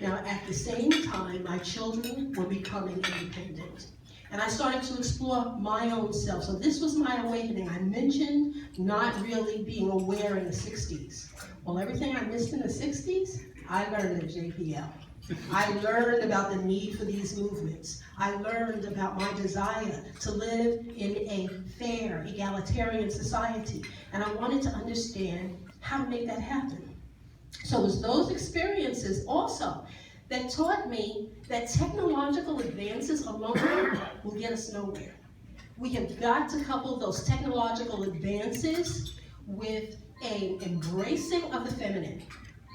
Now, at the same time, my children were becoming independent. And I started to explore my own self. So this was my awakening. I mentioned not really being aware in the 60s. Well, everything I missed in the 60s, I learned at JPL. I learned about the need for these movements. I learned about my desire to live in a fair, egalitarian society. And I wanted to understand how to make that happen. So it was those experiences also that taught me that technological advances alone will get us nowhere. We have got to couple those technological advances with an embracing of the feminine.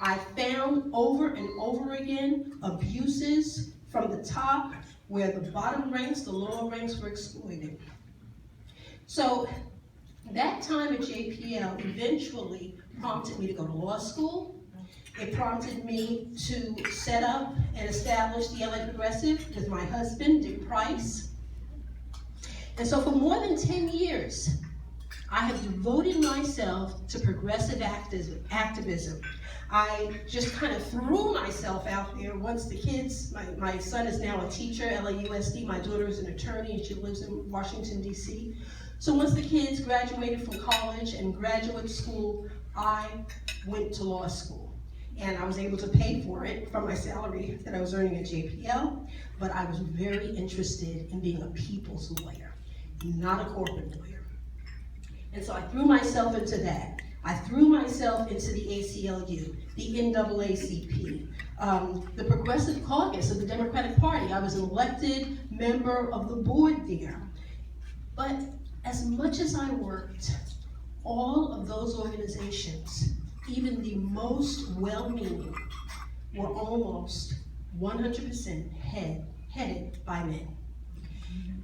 I found over and over again abuses from the top where the bottom ranks, the lower ranks were exploited. So that time at JPL eventually prompted me to go to law school. It prompted me to set up and establish the LA Progressive with my husband, Dick Price. And so for more than 10 years, I have devoted myself to progressive activism. I just kind of threw myself out there once the kids, my son is now a teacher at LAUSD, my daughter is an attorney and she lives in Washington, DC. So once the kids graduated from college and graduate school, I went to law school. And I was able to pay for it from my salary that I was earning at JPL, but I was very interested in being a people's lawyer, not a corporate lawyer. And so I threw myself into that. I threw myself into the ACLU, the NAACP, the Progressive Caucus of the Democratic Party. I was an elected member of the board there. But as much as I worked, all of those organizations, even the most well-meaning, were almost 100% headed by men.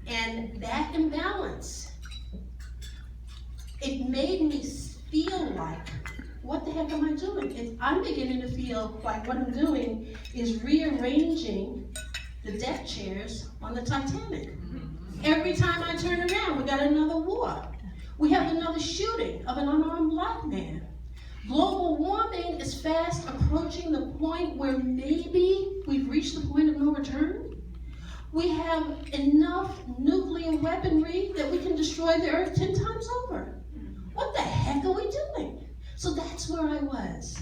And that imbalance, it made me feel like, what the heck am I doing? I'm beginning to feel like what I'm doing is rearranging the deck chairs on the Titanic. Every time I turn around, we got another war. We have another shooting of an unarmed black man. Global warming is fast approaching the point where maybe we've reached the point of no return. We have enough nuclear weaponry that we can destroy the earth 10 times over. What the heck are we doing? So that's where I was.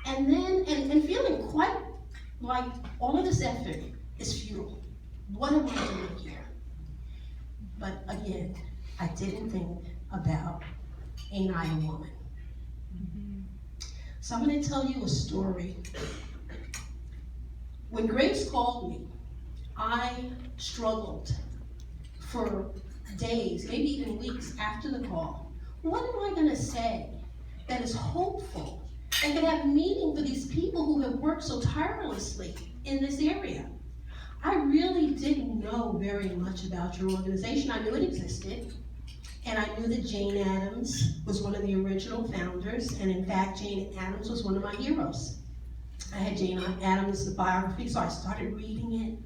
And then, and feeling quite like all of this effort is futile. What am I doing here? But again, I didn't think about, ain't I a woman? So I'm going to tell you a story. When Grace called me, I struggled for days, maybe even weeks after the call. What am I going to say that is hopeful and can have meaning for these people who have worked so tirelessly in this area? I really didn't know very much about your organization. I knew it existed. And I knew that Jane Addams was one of the original founders, and in fact, Jane Addams was one of my heroes. I had Jane Addams' biography, so I started reading it.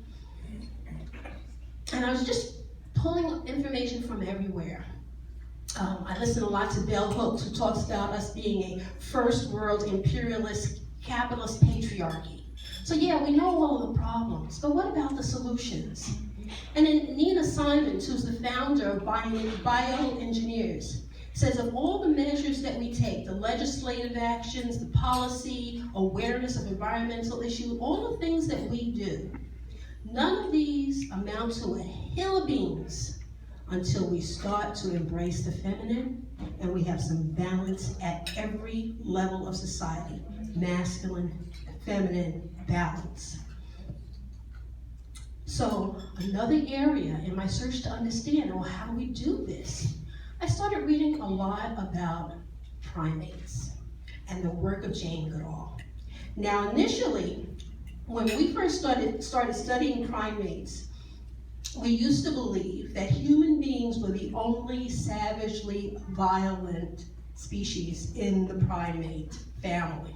And I was just pulling information from everywhere. I listened a lot to Bell Hooks, who talks about us being a first world imperialist capitalist patriarchy. So yeah, we know all of the problems, but what about the solutions? And then Nina Simons, who's the founder of Bioengineers, says of all the measures that we take, the legislative actions, the policy, awareness of environmental issues, all the things that we do, none of these amount to a hill of beans until we start to embrace the feminine and we have some balance at every level of society, masculine, feminine balance. So another area in my search to understand, well, how do we do this? I started reading a lot about primates and the work of Jane Goodall. Now initially, when we first started studying primates, we used to believe that human beings were the only savagely violent species in the primate family.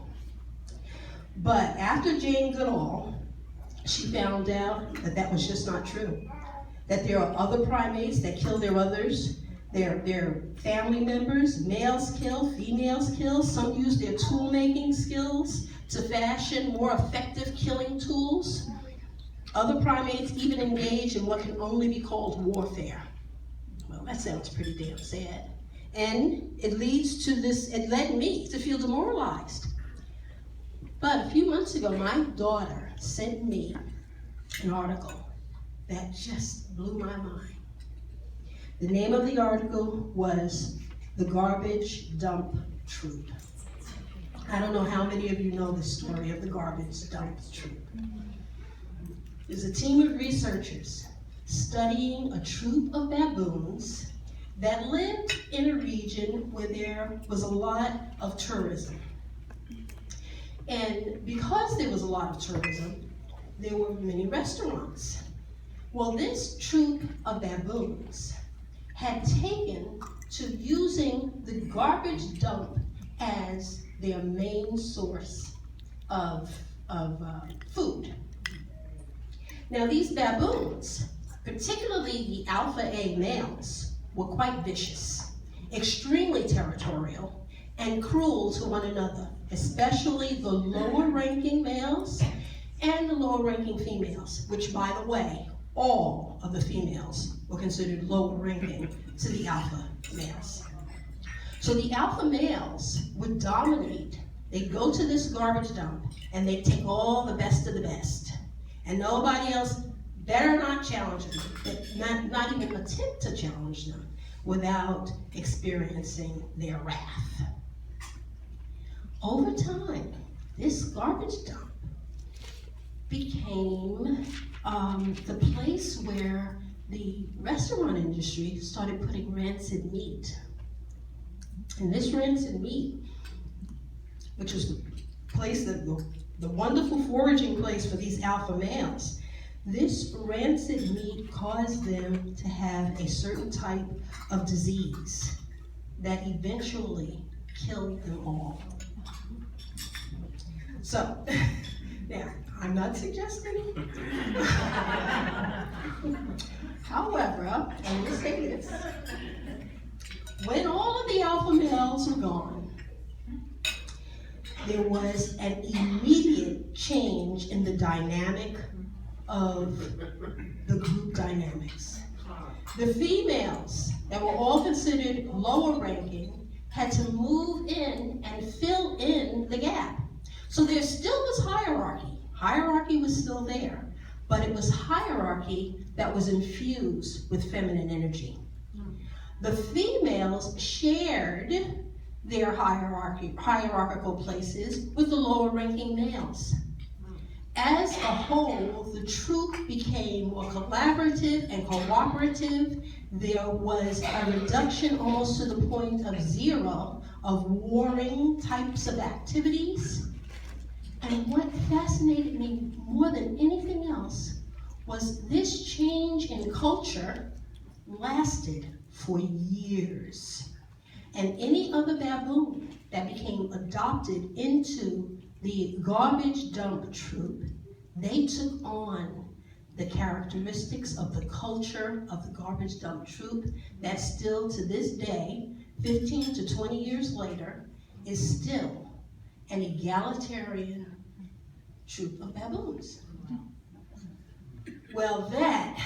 But after Jane Goodall, she found out that that was just not true. That there are other primates that kill their others, their family members, males kill, females kill, some use their tool-making skills to fashion more effective killing tools. Other primates even engage in what can only be called warfare. Well, that sounds pretty damn sad. And it led me to feel demoralized. But a few months ago, my daughter sent me an article that just blew my mind. The name of the article was The Garbage Dump Troop. I don't know how many of you know the story of the Garbage Dump Troop. There's a team of researchers studying a troop of baboons that lived in a region where there was a lot of tourism. And because there was a lot of tourism, there were many restaurants. Well, this troop of baboons had taken to using the garbage dump as their main source of food. Now, these baboons, particularly the alpha A males, were quite vicious, extremely territorial, and cruel to one another, especially the lower-ranking males and the lower-ranking females, which, by the way, all of the females were considered lower-ranking to the alpha males. So the alpha males would dominate. They'd go to this garbage dump, and they'd take all the best of the best. And nobody else better not challenge them, not even attempt to challenge them without experiencing their wrath. Over time, this garbage dump became the place where the restaurant industry started putting rancid meat. And this rancid meat, which was the place that the wonderful foraging place for these alpha males, this rancid meat caused them to have a certain type of disease that eventually killed them all. So, now, I'm not suggesting. However, and let's say this, when all of the alpha males were gone, there was an immediate change in the dynamic of the group dynamics. The females that were all considered lower ranking had to move in and fill in the gap. So there still was hierarchy. Hierarchy was still there, but it was hierarchy that was infused with feminine energy. The females shared their hierarchical places with the lower ranking males. As a whole, the troop became more collaborative and cooperative. There was a reduction almost to the point of zero of warring types of activities. And what fascinated me more than anything else was this change in culture lasted for years. And any other baboon that became adopted into the garbage dump troop, they took on the characteristics of the culture of the garbage dump troop that still to this day, 15 to 20 years later, is still an egalitarian troop of baboons. Well, that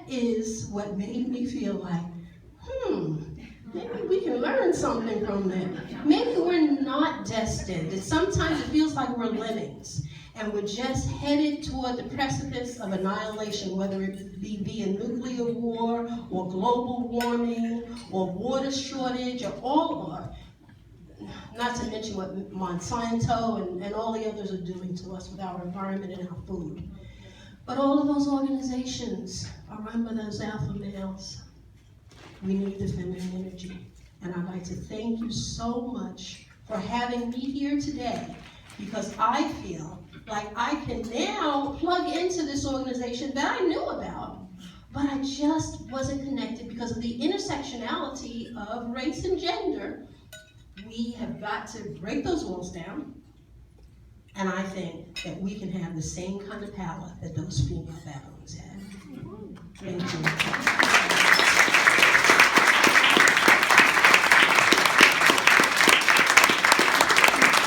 is what made me feel like, maybe we can learn something from them. Maybe we're not destined. And sometimes it feels like we're lemmings and we're just headed toward the precipice of annihilation, whether it be via nuclear war or global warming or water shortage or not to mention what Monsanto and all the others are doing to us with our environment and our food. But all of those organizations are run by those alpha males. We need the feminine energy. And I'd like to thank you so much for having me here today, because I feel like I can now plug into this organization that I knew about, but I just wasn't connected because of the intersectionality of race and gender. We have got to break those walls down, and I think that we can have the same kind of power that those female baboons had. Thank you.